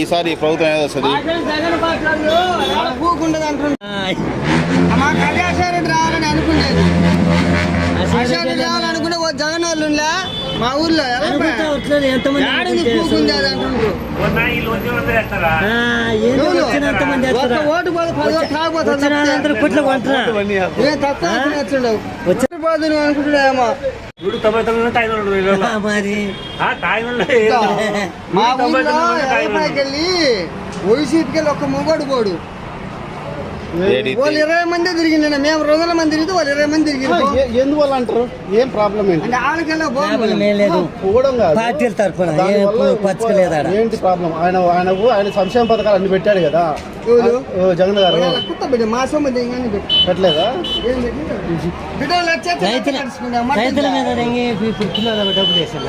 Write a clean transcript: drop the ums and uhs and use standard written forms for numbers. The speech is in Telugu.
ఈసారి ప్రభుత్వం ఏదో వస్తుంది పూకుండదు అంటున్నాడు. మా కళ్యాణ్ రావాలని అనుకునేది, రావాలనుకుంటే జగన్ వాళ్ళు మా ఊర్లో పూకుంది అది అంటుండ్రు. ఓటు తక్కువ అనుకుంటున్నామో మా ఊర్లో వెళ్ళి వైసీపీకి వెళ్ళి ఒక్క మొగోడు పోడు. వాళ్ళు 20 మంది తిరిగింది, మేము 200 మంది తిరిగితే వాళ్ళు 20 మంది తిరిగింది. ఎందువల్ల అంటారు? ఏం ప్రాబ్లం ఏంటి? అంటే వాళ్ళకెళ్ళి ఏంటి ప్రాబ్లం? ఆయన సంక్షేమ పథకాలు అన్ని పెట్టాడు కదా జగన్ గారు. మా సొమ్ము పెట్టలేదా? రైతుల మీద డబ్బులు వేసాడు.